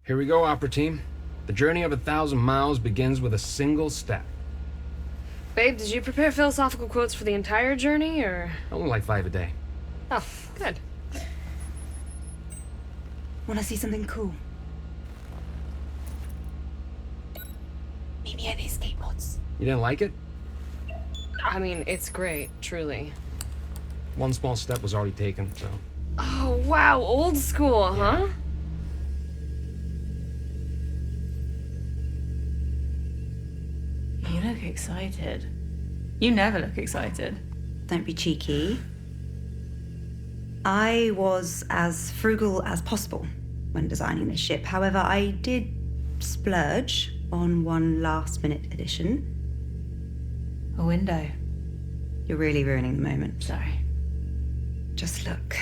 Here we go, Opera Team. The journey of 1,000 miles begins with a single step. Babe, did you prepare philosophical quotes for the entire journey, or...? Only like 5 a day. Oh, good. Wanna see something cool? Meet me at these skateboards. You didn't like it? I mean, it's great, truly. One small step was already taken, so... Oh, wow, old school, huh? You look excited. You never look excited. Don't be cheeky. I was as frugal as possible when designing this ship. However, I did splurge on one last-minute addition. A window. You're really ruining the moment. Sorry. Just look.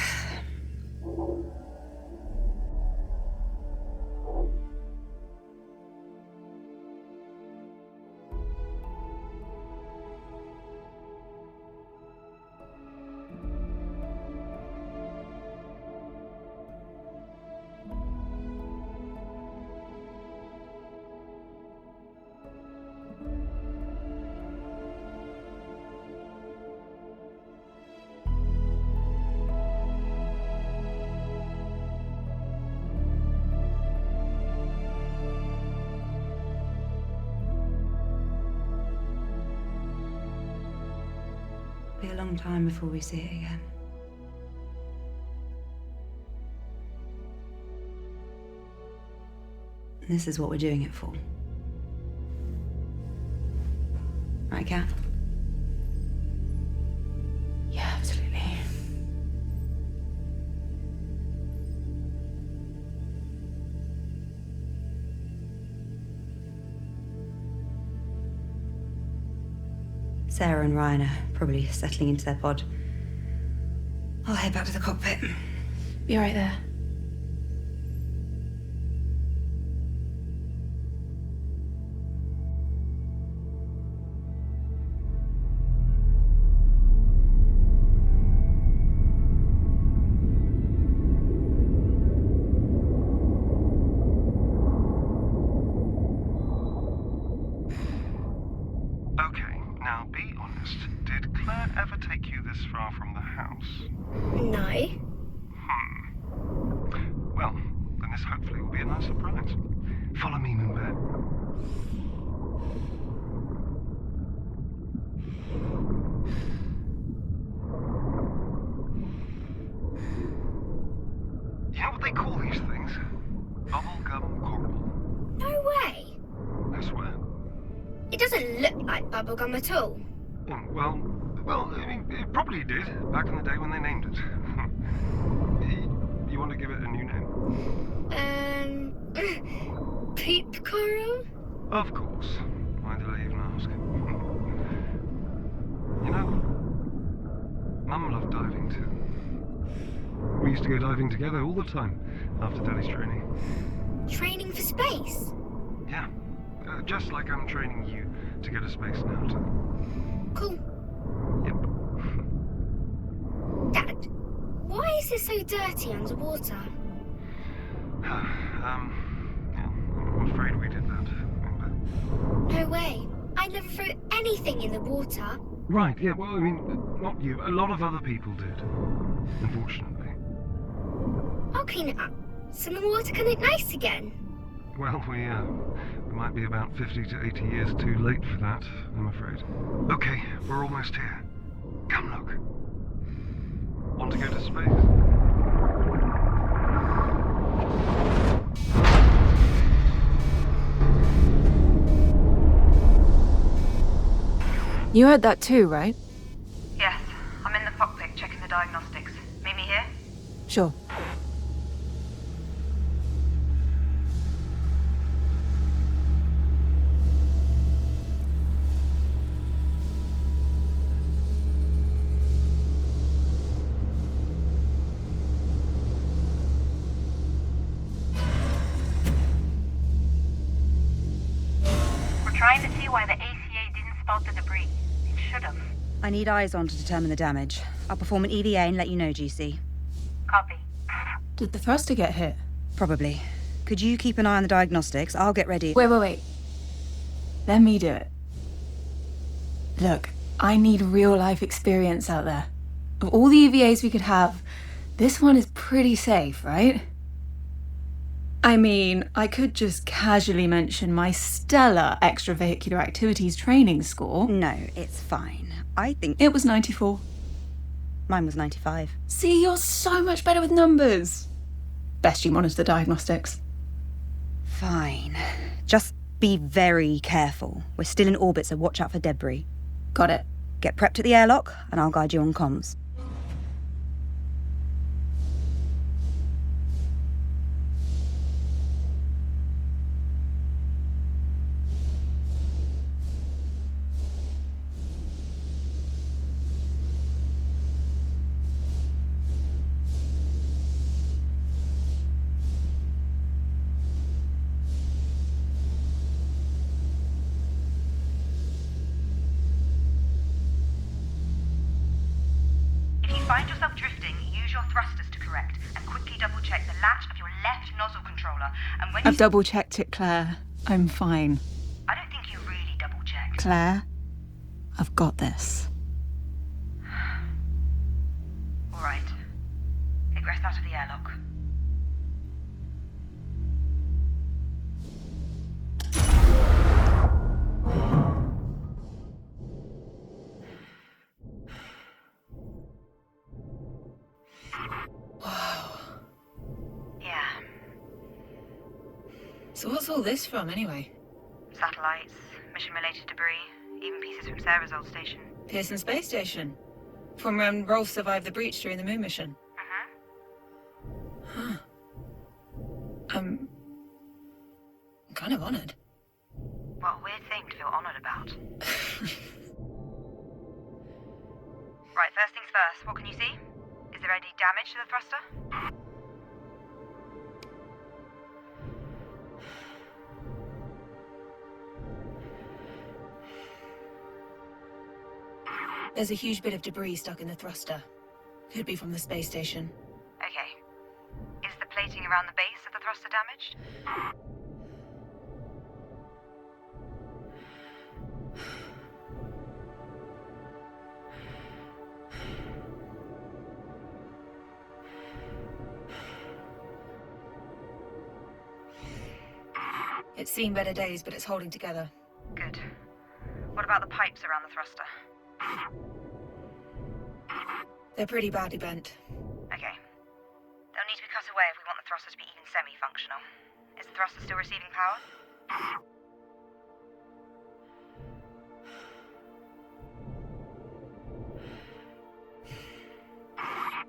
Be a long time before we see it again. And this is what we're doing it for. Right, Kat? Yeah, absolutely. Sarah and Ryan are probably settling into their pod. I'll head back to the cockpit. Be right there. Okay, now be honest. Did Claire ever take you this far from the house? No. Well, then this hopefully will be a nice surprise. Follow me, Moonbear. You know what they call these things? Bubblegum coral. No way. I swear. It doesn't look like bubblegum at all. Well, I mean, it probably did back in the day when they named it. You want to give it a new name? Poop coral? Of course. Why did I even ask? You know, Mum loved diving too. We used to go diving together all the time after Daddy's training. Training for space? Yeah, just like I'm training you to go to space now too. Cool. Yep. Dad, why is it so dirty underwater? Yeah, I'm afraid we did that. Remember? No way. I never threw anything in the water. Right, yeah, well, I mean, not you. A lot of other people did, unfortunately. I'll clean it up, so the water can look nice again. Well, we might be about 50 to 80 years too late for that, I'm afraid. Okay, we're almost here. Come look. Want to go to space? You heard that too, right? Yes, I'm in the cockpit checking the diagnostics. Meet me here? Sure. Trying to see why the ACA didn't spot the debris. It should have. I need eyes on to determine the damage. I'll perform an EVA and let you know, GC. Copy. Did the thruster get hit? Probably. Could you keep an eye on the diagnostics? I'll get ready. Wait. Let me do it. Look, I need real-life experience out there. Of all the EVAs we could have, this one is pretty safe, right? I mean, I could just casually mention my stellar extravehicular activities training score. No, it's fine. I think... It was 94. Mine was 95. See, you're so much better with numbers. Best you monitor the diagnostics. Fine. Just be very careful. We're still in orbit, so watch out for debris. Got it. Get prepped at the airlock, and I'll guide you on comms. Find yourself drifting, use your thrusters to correct, and quickly double-check the latch of your left nozzle controller, and when I've double-checked it, Claire. I'm fine. I don't think you really double-checked. Claire, I've got this. All right. Egress out of the airlock. So what's all this from, anyway? Satellites, mission-related debris, even pieces from Sarah's old station. Pearson Space Station. From when Rolf survived the breach during the moon mission. Huh. I'm kind of honoured. What a weird thing to feel honoured about. Right, first things first, what can you see? Is there any damage to the thruster? There's a huge bit of debris stuck in the thruster. Could be from the space station. Okay. Is the plating around the base of the thruster damaged? It's seen better days, but it's holding together. Good. What about the pipes around the thruster? They're pretty badly bent. Okay. They'll need to be cut away if we want the thruster to be even semi-functional. Is the thruster still receiving power?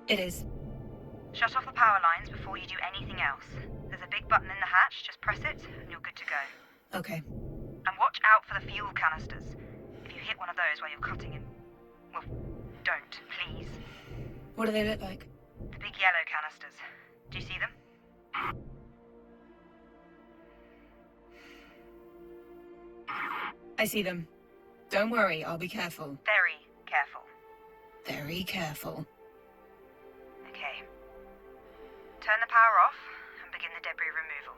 It is. Shut off the power lines before you do anything else. There's a big button in the hatch, just press it, and you're good to go. Okay. And watch out for the fuel canisters. If you hit one of those while you're cutting it, well, don't, please. What do they look like? The big yellow canisters. Do you see them? I see them. Don't worry, I'll be careful. Very careful. Very careful. Okay. Turn the power off and begin the debris removal.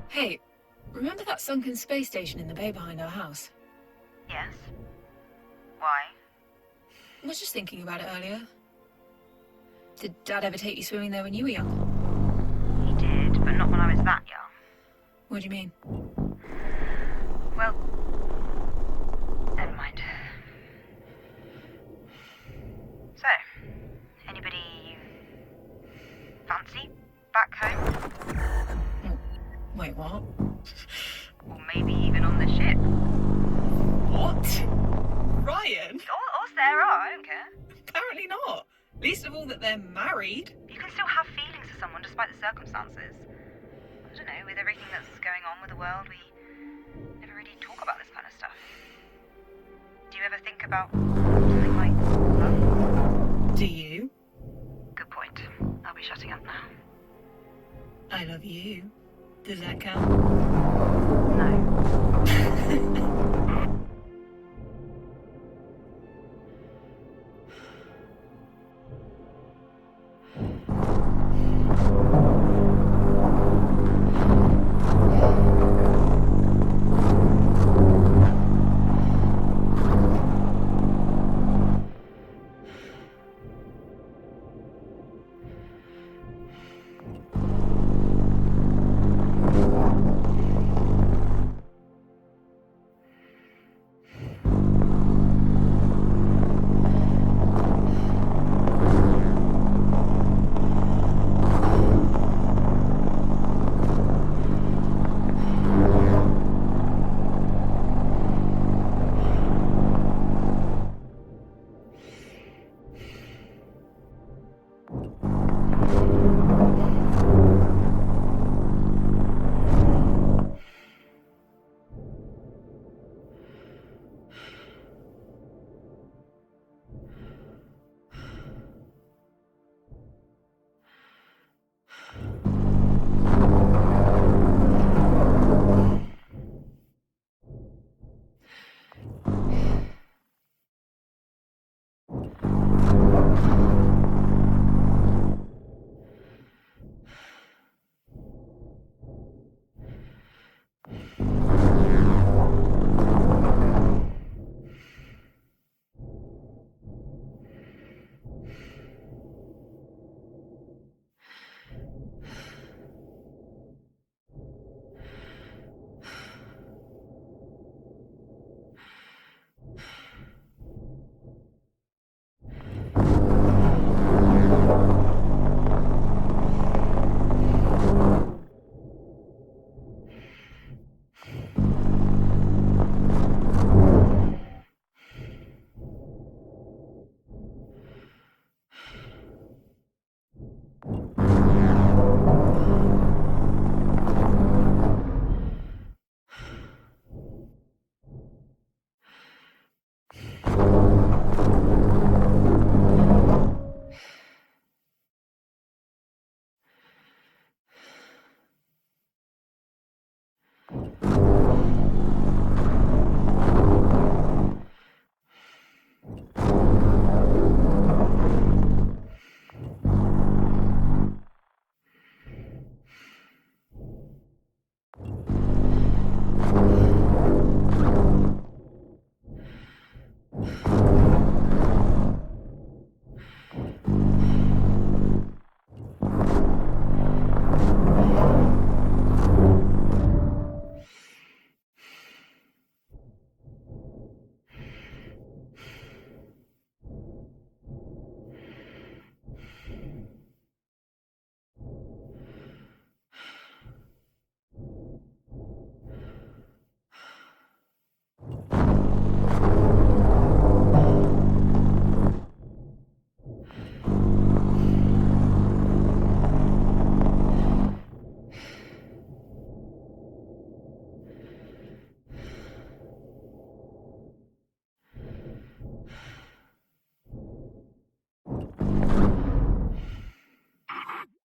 Hey, remember that sunken space station in the bay behind our house? Yes? Why? I was just thinking about it earlier. Did Dad ever take you swimming there when you were young? He did, but not when I was that young. What do you mean? Well, never mind. So, anybody fancy back home? Wait, what? Or maybe even on the ship? What? Ryan? Or Sarah, I don't care. Apparently not. Least of all that they're married. You can still have feelings for someone despite the circumstances. I don't know, with everything that's going on with the world, we never really talk about this kind of stuff. Do you ever think about something like love? Do you? Good point. I'll be shutting up now. I love you. Does that count? No.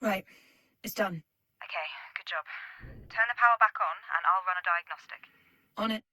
Right. It's done. Okay, good job. Turn the power back on and I'll run a diagnostic. On it.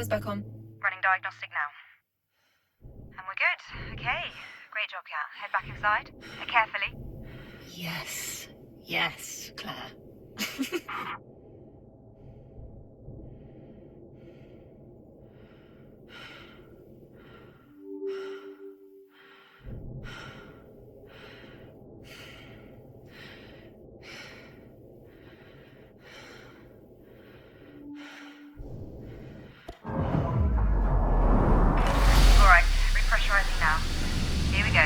Power's back on. Running diagnostic now. And we're good. Okay. Great job, Kat. Head back inside. Carefully. Yes. Yes, Claire. Alright, repressurizing now. Here we go.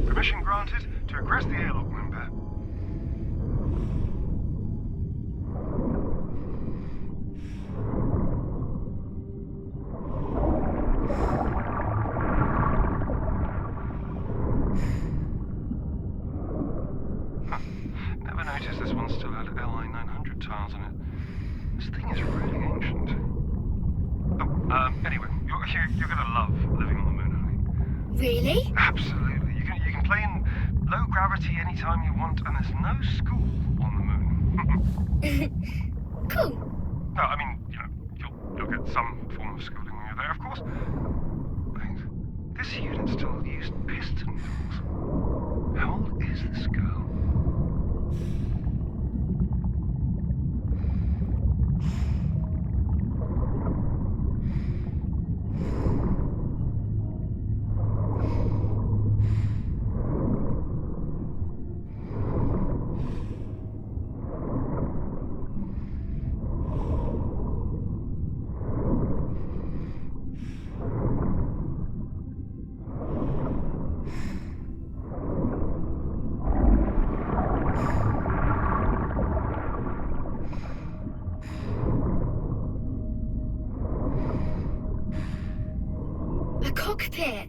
Permission granted to aggress the airlock, member. Never noticed this one still had LI 900 tiles on it. This thing is really ancient. Oh, anyway, you're gonna love living on the moon, honey. Really? Absolutely. You can play in low gravity anytime you want, and there's no school on the moon. Cool. No, I mean, you'll get some form of schooling when you're there, of course. Wait, this unit still used piston tools. How old is this girl? A cockpit.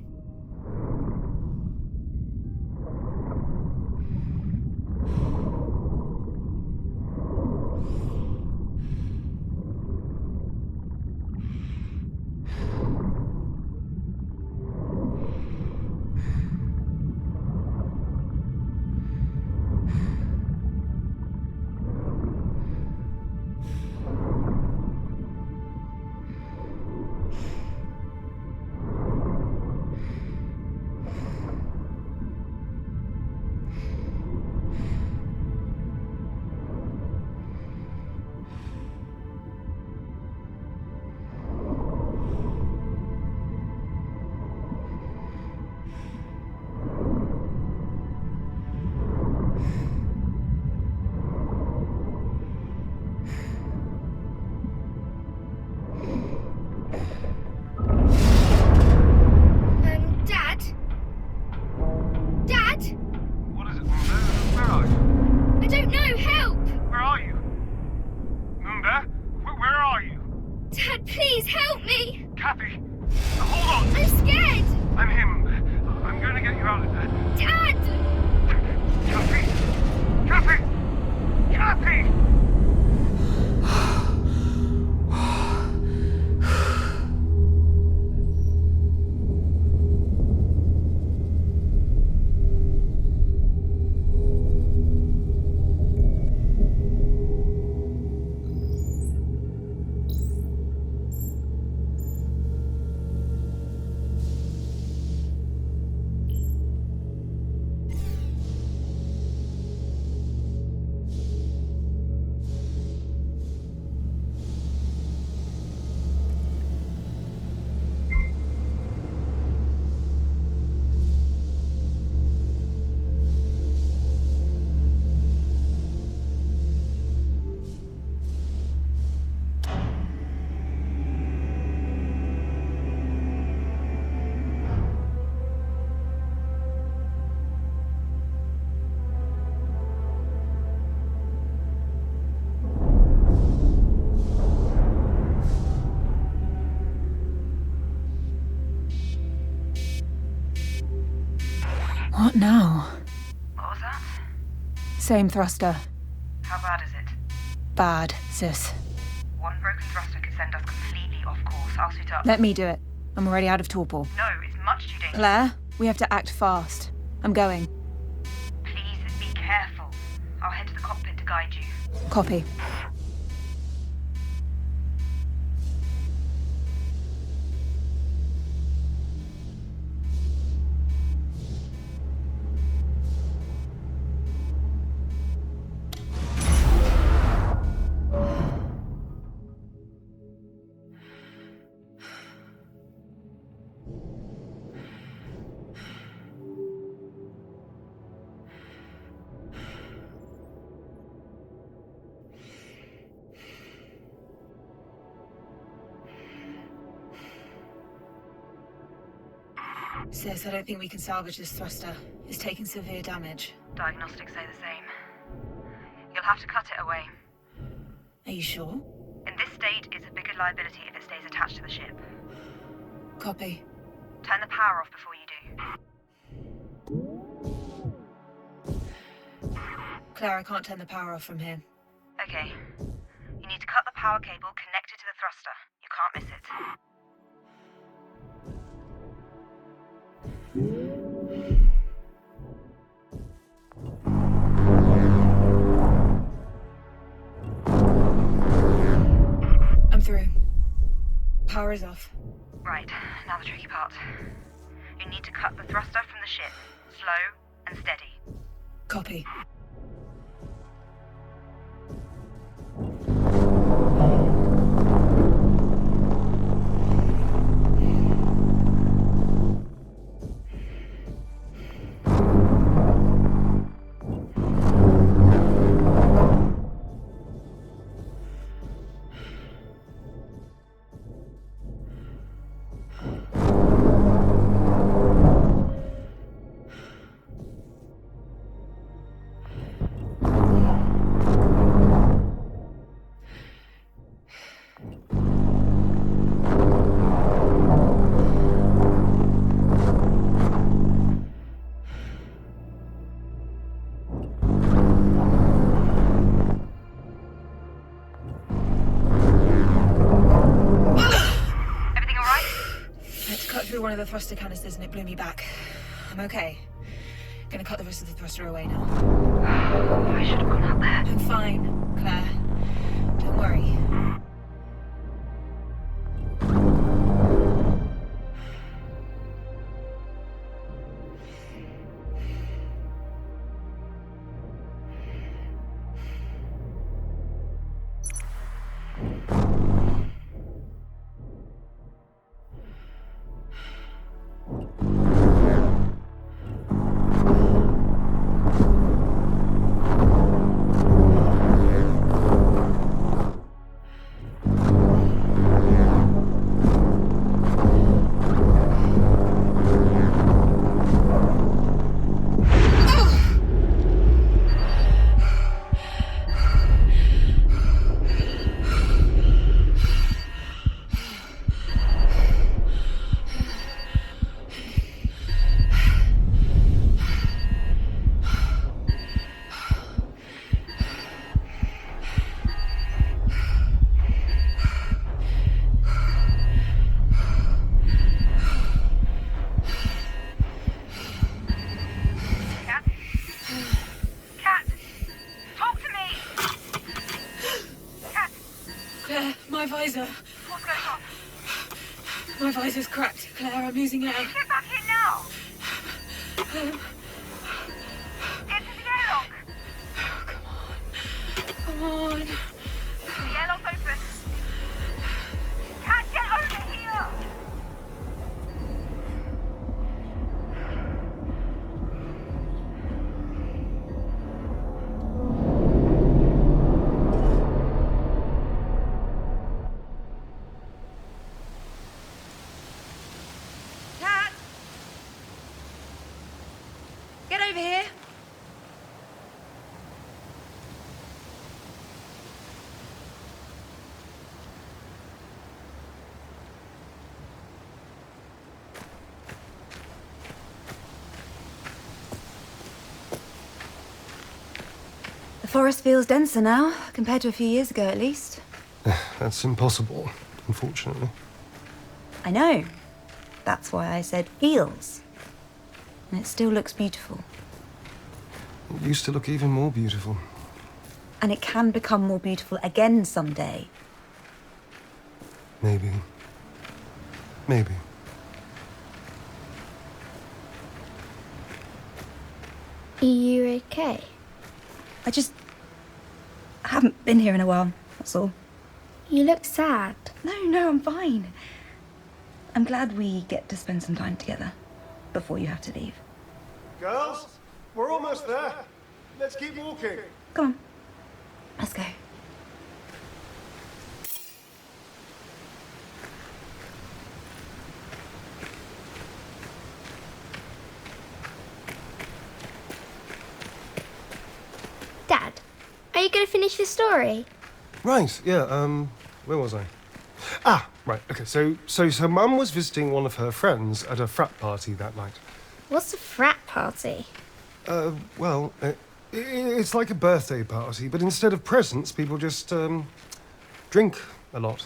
Dad? Dad? What is it? Where are you? I don't know, help! Where are you? Moonbear? Where are you? Dad, please help me! Kathy! Hold on! I'm scared! I'm him. I'm going to get you out of there. Dad! Kathy! Kathy! Kathy! What now? What was that? Same thruster. How bad is it? Bad, sis. One broken thruster could send us completely off course. I'll suit up. Let me do it. I'm already out of torpor. No, it's much too dangerous. Claire, we have to act fast. I'm going. Please be careful. I'll head to the cockpit to guide you. Copy. Sis, I don't think we can salvage this thruster. It's taken severe damage. Diagnostics say the same. You'll have to cut it away. Are you sure? In this state, it's a bigger liability if it stays attached to the ship. Copy. Turn the power off before you do. Claire, I can't turn the power off from here. Okay. You need to cut the power cable connected to the thruster. You can't miss it. I'm through. Power is off. Right, now the tricky part. You need to cut the thruster from the ship. Slow and steady. Copy. One of the thruster canisters and it blew me back. I'm okay. Gonna cut the rest of the thruster away now. I should have gone out there. I'm fine, Claire. Don't worry. What's going on? My visor's cracked, Claire. I'm losing air. Get back in now! Get to the airlock! Oh, come on. The airlock's open. Cat, get over here! Get over here. The forest feels denser now, compared to a few years ago at least. That's impossible, unfortunately. I know. That's why I said feels. And it still looks beautiful. It used to look even more beautiful. And it can become more beautiful again someday. Maybe. Maybe. Are you okay? I haven't been here in a while, that's all. You look sad. No, I'm fine. I'm glad we get to spend some time together before you have to leave. Girls, we're almost there. Let's keep walking. Come on, let's go. Dad, are you going to finish the story? Right, yeah, where was I? Ah, right, okay, so Mum was visiting one of her friends at a frat party that night. What's a frat party? Well, it's like a birthday party, but instead of presents, people just, drink a lot.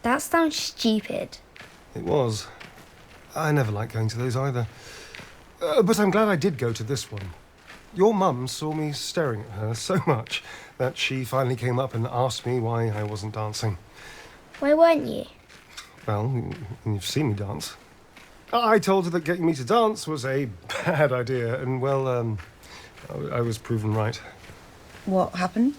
That sounds stupid. It was. I never liked going to those either. But I'm glad I did go to this one. Your mum saw me staring at her so much that she finally came up and asked me why I wasn't dancing. Why weren't you? Well, you've seen me dance. I told her that getting me to dance was a bad idea, and well, I was proven right. What happened?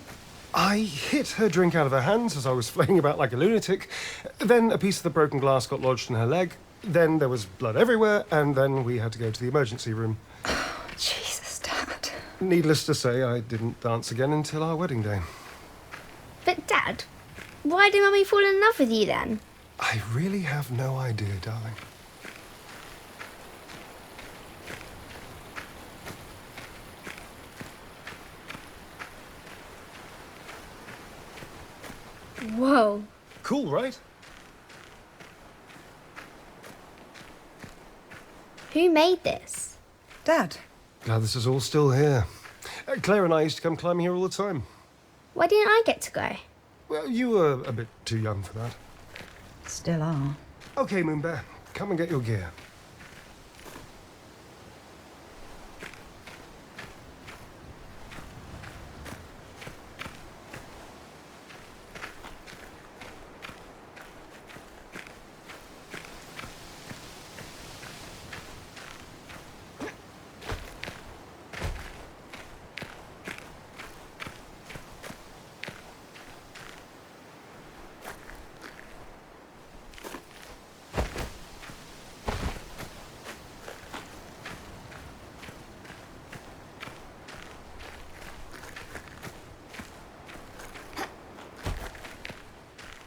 I hit her drink out of her hands as I was flaying about like a lunatic. Then a piece of the broken glass got lodged in her leg. Then there was blood everywhere, and then we had to go to the emergency room. Jesus, Dad. Needless to say, I didn't dance again until our wedding day. But Dad, why did Mummy fall in love with you then? I really have no idea, darling. Whoa. Cool, right? Who made this? Dad. Glad this is all still here. Claire and I used to come climbing here all the time. Why didn't I get to go? Well, you were a bit too young for that. Still are. Okay, Moonbear, come and get your gear.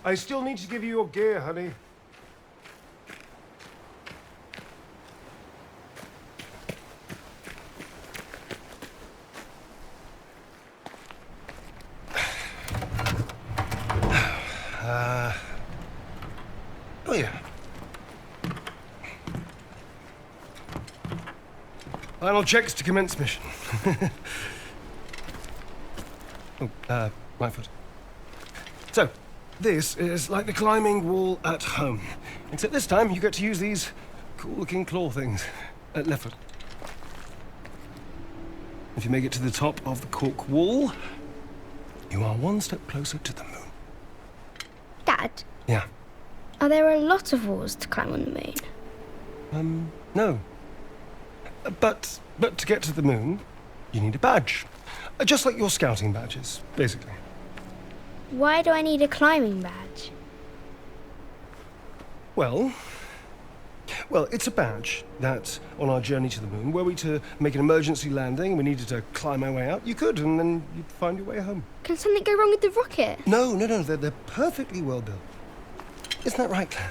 I still need to give you your gear, honey. Oh yeah. Final checks to commence mission. Right foot. So, this is like the climbing wall at home. Except this time you get to use these cool-looking claw things. Left foot. If you make it to the top of the cork wall, you are one step closer to the moon. Dad, Yeah. are there a lot of walls to climb on the moon? No. But to get to the moon, you need a badge. Just like your scouting badges, basically. Why do I need a climbing badge? Well, it's a badge that, on our journey to the moon, were we to make an emergency landing and we needed to climb our way out, you could, and then you'd find your way home. Can something go wrong with the rocket? No, they're perfectly well built. Isn't that right, Claire?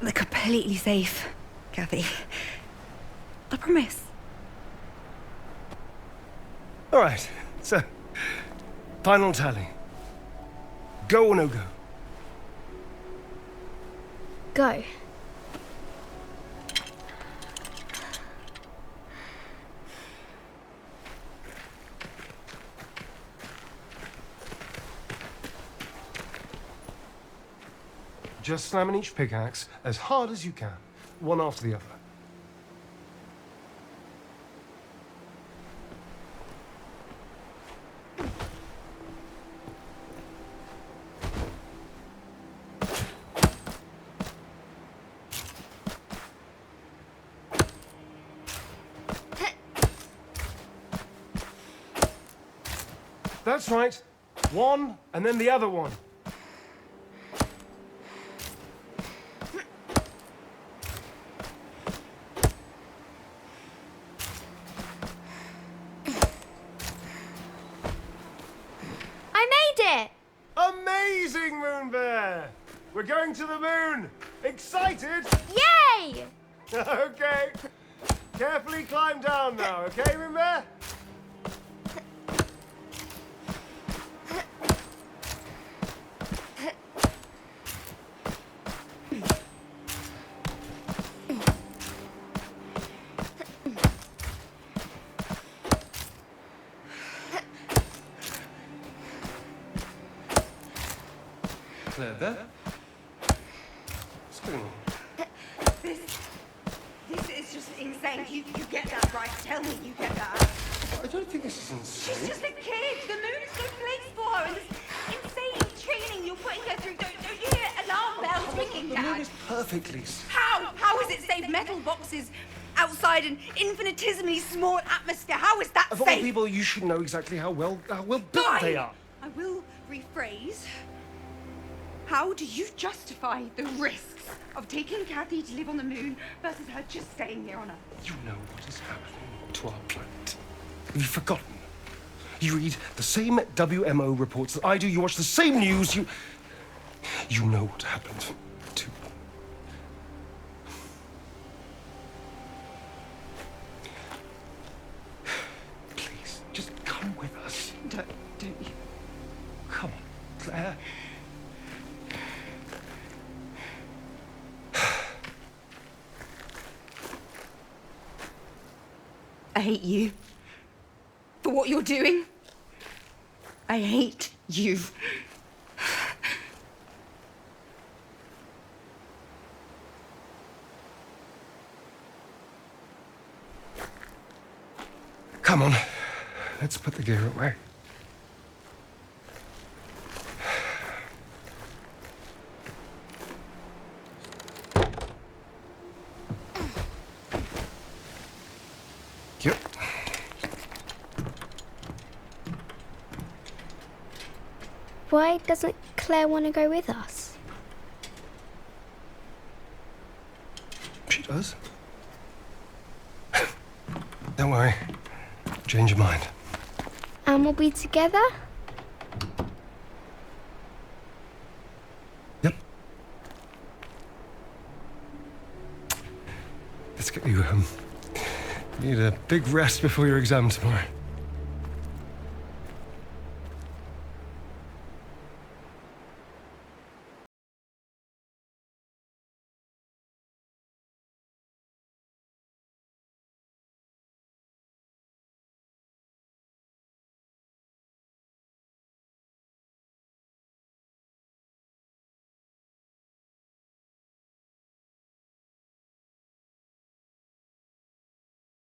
They're completely safe, Kathy. I promise. All right, so, final tally. Go or no go? Go. Just slamming each pickaxe as hard as you can, one after the other. That's right. One, and then the other one. I made it! Amazing, Moon Bear! We're going to the moon! Excited? Yay! Okay. Carefully climb down now, okay, Moon Bear? There. What's going on? This is just insane. You get that, right? Tell me you get that. I don't think this is insane. She's just a kid. The moon is no place for her. And this insane training you're putting her through. Don't you hear alarm bells ringing, The Dad? moon is perfectly safe. How is it safe? Metal boxes outside an infinitesimally small atmosphere. How is that Of all safe? people, you should know exactly how well built they are. I will rephrase. How do you justify the risks of taking Kathy to live on the moon versus her just staying here on Earth? You know what is happening to our planet. Have you forgotten? You read the same WMO reports that I do. You watch the same news. You know what happened to... Please, just come with us. Don't you? Come on, Claire. I hate you. For what you're doing. I hate you. Come on, let's put the gear away. Yep. Why doesn't Claire want to go with us? She does. Don't worry. Change your mind. And we'll be together? Yep. Let's get you, need a big rest before your exam tomorrow.